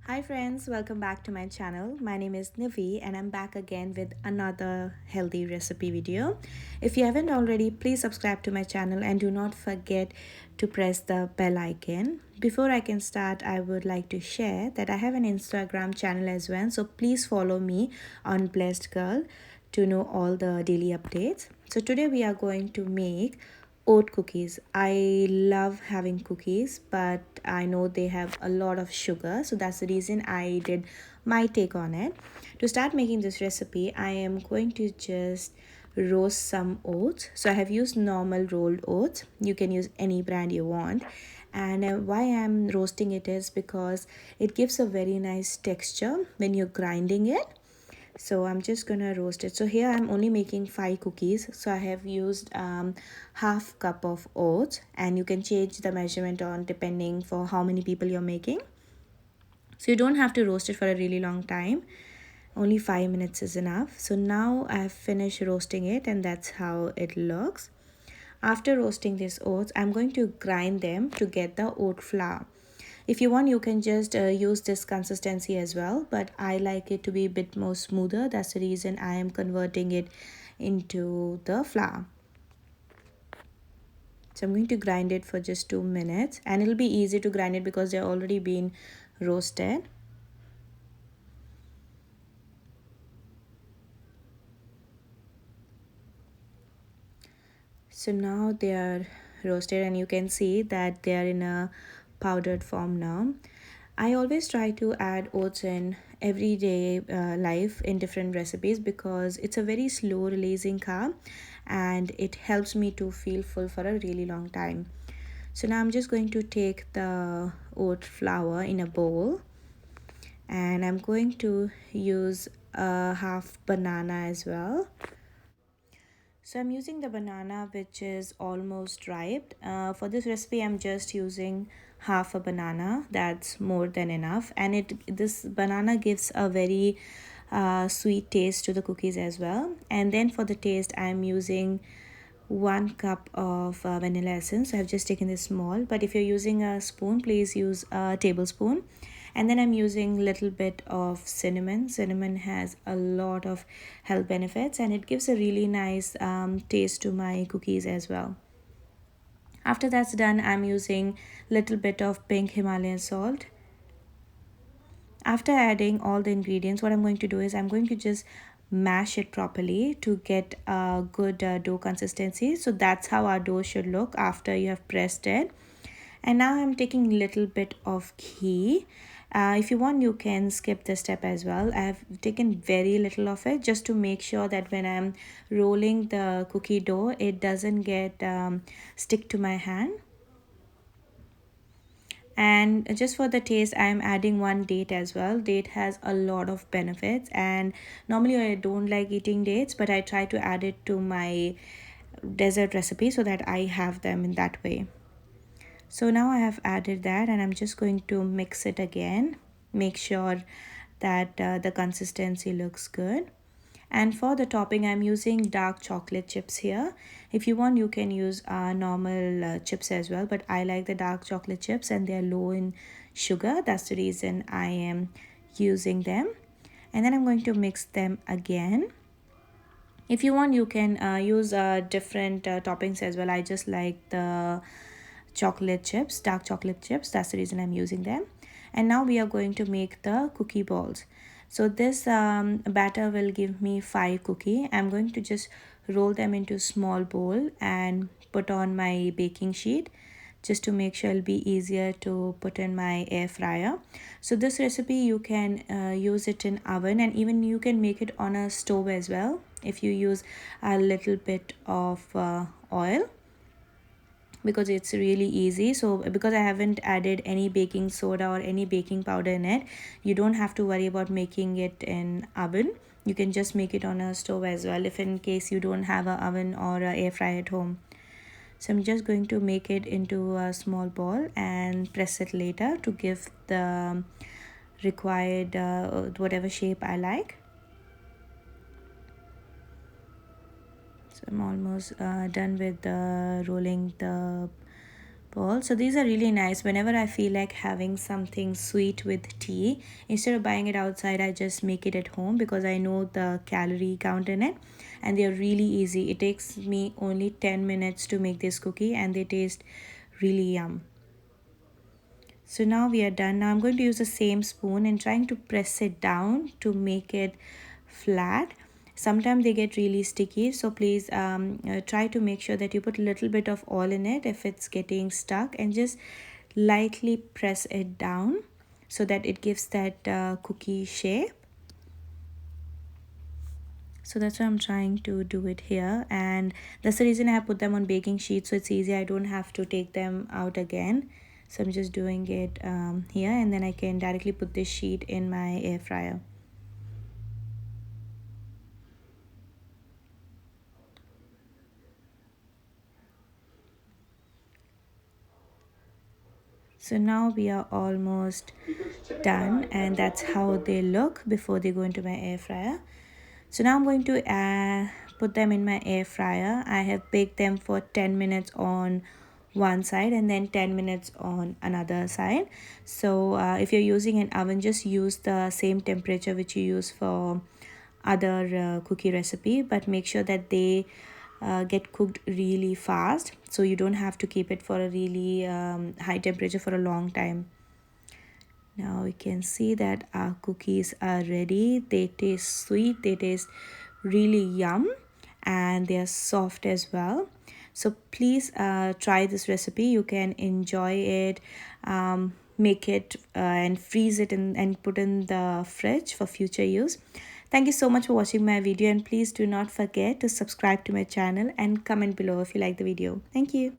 Hi friends, welcome back to my channel. My name is Nivi and I'm back again with another healthy recipe video. If you haven't already, please subscribe to my channel and do not forget to press the bell icon. Before I can start, I would like to share that I have an Instagram channel as well. So please follow me on Blessed Girl to know all the daily updates. So today we are going to make oat cookies. I love having cookies, but I know they have a lot of sugar, so that's the reason I did my take on it. To start making this recipe, I am going to just roast some oats. So I have used normal rolled oats. You can use any brand you want. And why I'm roasting it is because it gives a very nice texture when you're grinding it. So I'm just gonna roast it. So here I'm only making 5 cookies, so I have used half cup of oats, and you can change the measurement on depending for how many people you're making. So you don't have to roast it for a really long time, only 5 minutes is enough. So now I've finished roasting it, and that's how it looks. After roasting these oats, I'm going to grind them to get the oat flour. If you want, you can just use this consistency as well, but I like it to be a bit more smoother. That's the reason I am converting it into the flour. So I'm going to grind it for just 2 minutes, and it'll be easy to grind it because they're already been roasted. So now they are roasted, and you can see that they are in a powdered form now. I always try to add oats in everyday life in different recipes because it's a very slow releasing carb and it helps me to feel full for a really long time. So now I'm just going to take the oat flour in a bowl, and I'm going to use a half banana as well. So I'm using the banana which is almost ripe. For this recipe, I'm just using half a banana. That's more than enough. And this banana gives a very sweet taste to the cookies as well. And then for the taste, I'm using 1 cup of vanilla essence. I've just taken this small, but if you're using a spoon, please use a tablespoon. And then I'm using little bit of cinnamon has a lot of health benefits, and it gives a really nice taste to my cookies as well. After that's done, I'm using little bit of pink Himalayan salt. After adding all the ingredients, what I'm going to do is I'm going to just mash it properly to get a good dough consistency. So that's how our dough should look after you have pressed it. And now I'm taking a little bit of ghee. If you want, you can skip this step as well. I've taken very little of it just to make sure that when I'm rolling the cookie dough, it doesn't get stick to my hand. And just for the taste, I'm adding 1 date as well. Date has a lot of benefits, and normally I don't like eating dates, but I try to add it to my dessert recipe so that I have them in that way. So now I have added that, and I'm just going to mix it again. Make sure that the consistency looks good. And for the topping, I'm using dark chocolate chips here. If you want, you can use normal chips as well, but I like the dark chocolate chips and they're low in sugar. That's the reason I am using them. And then I'm going to mix them again. If you want, you can use different toppings as well. I just like the chocolate chips, dark chocolate chips. That's the reason I'm using them. And now we are going to make the cookie balls. So this batter will give me 5 cookie. I'm going to just roll them into small bowl and put on my baking sheet just to make sure it'll be easier to put in my air fryer. So this recipe, you can use it in oven, and even you can make it on a stove as well if you use a little bit of oil, because it's really easy. So because I haven't added any baking soda or any baking powder in it, you don't have to worry about making it in oven. You can just make it on a stove as well if in case you don't have a oven or a air fryer at home. So I'm just going to make it into a small ball and press it later to give the required whatever shape I like. So I'm almost done with rolling the bowl. So these are really nice. Whenever I feel like having something sweet with tea, instead of buying it outside, I just make it at home because I know the calorie count in it, and they're really easy. It takes me only 10 minutes to make this cookie, and they taste really yum. So now we are done. Now I'm going to use the same spoon and trying to press it down to make it flat. Sometimes they get really sticky, so please try to make sure that you put a little bit of oil in it if it's getting stuck, and just lightly press it down so that it gives that cookie shape. So that's why I'm trying to do it here, and that's the reason I have put them on baking sheets, so it's easy. I don't have to take them out again. So I'm just doing it here, and then I can directly put this sheet in my air fryer. So now we are almost done, and that's how they look before they go into my air fryer. So now I'm going to put them in my air fryer. I have baked them for 10 minutes on one side and then 10 minutes on another side. So if you're using an oven, just use the same temperature which you use for other cookie recipe, but make sure that they get cooked really fast, so you don't have to keep it for a really high temperature for a long time. Now we can see that our cookies are ready. They taste sweet, they taste really yum, and they are soft as well. So please try this recipe. You can enjoy it, make it and freeze it and put in the fridge for future use. Thank you so much for watching my video, and please do not forget to subscribe to my channel and comment below if you like the video. Thank you.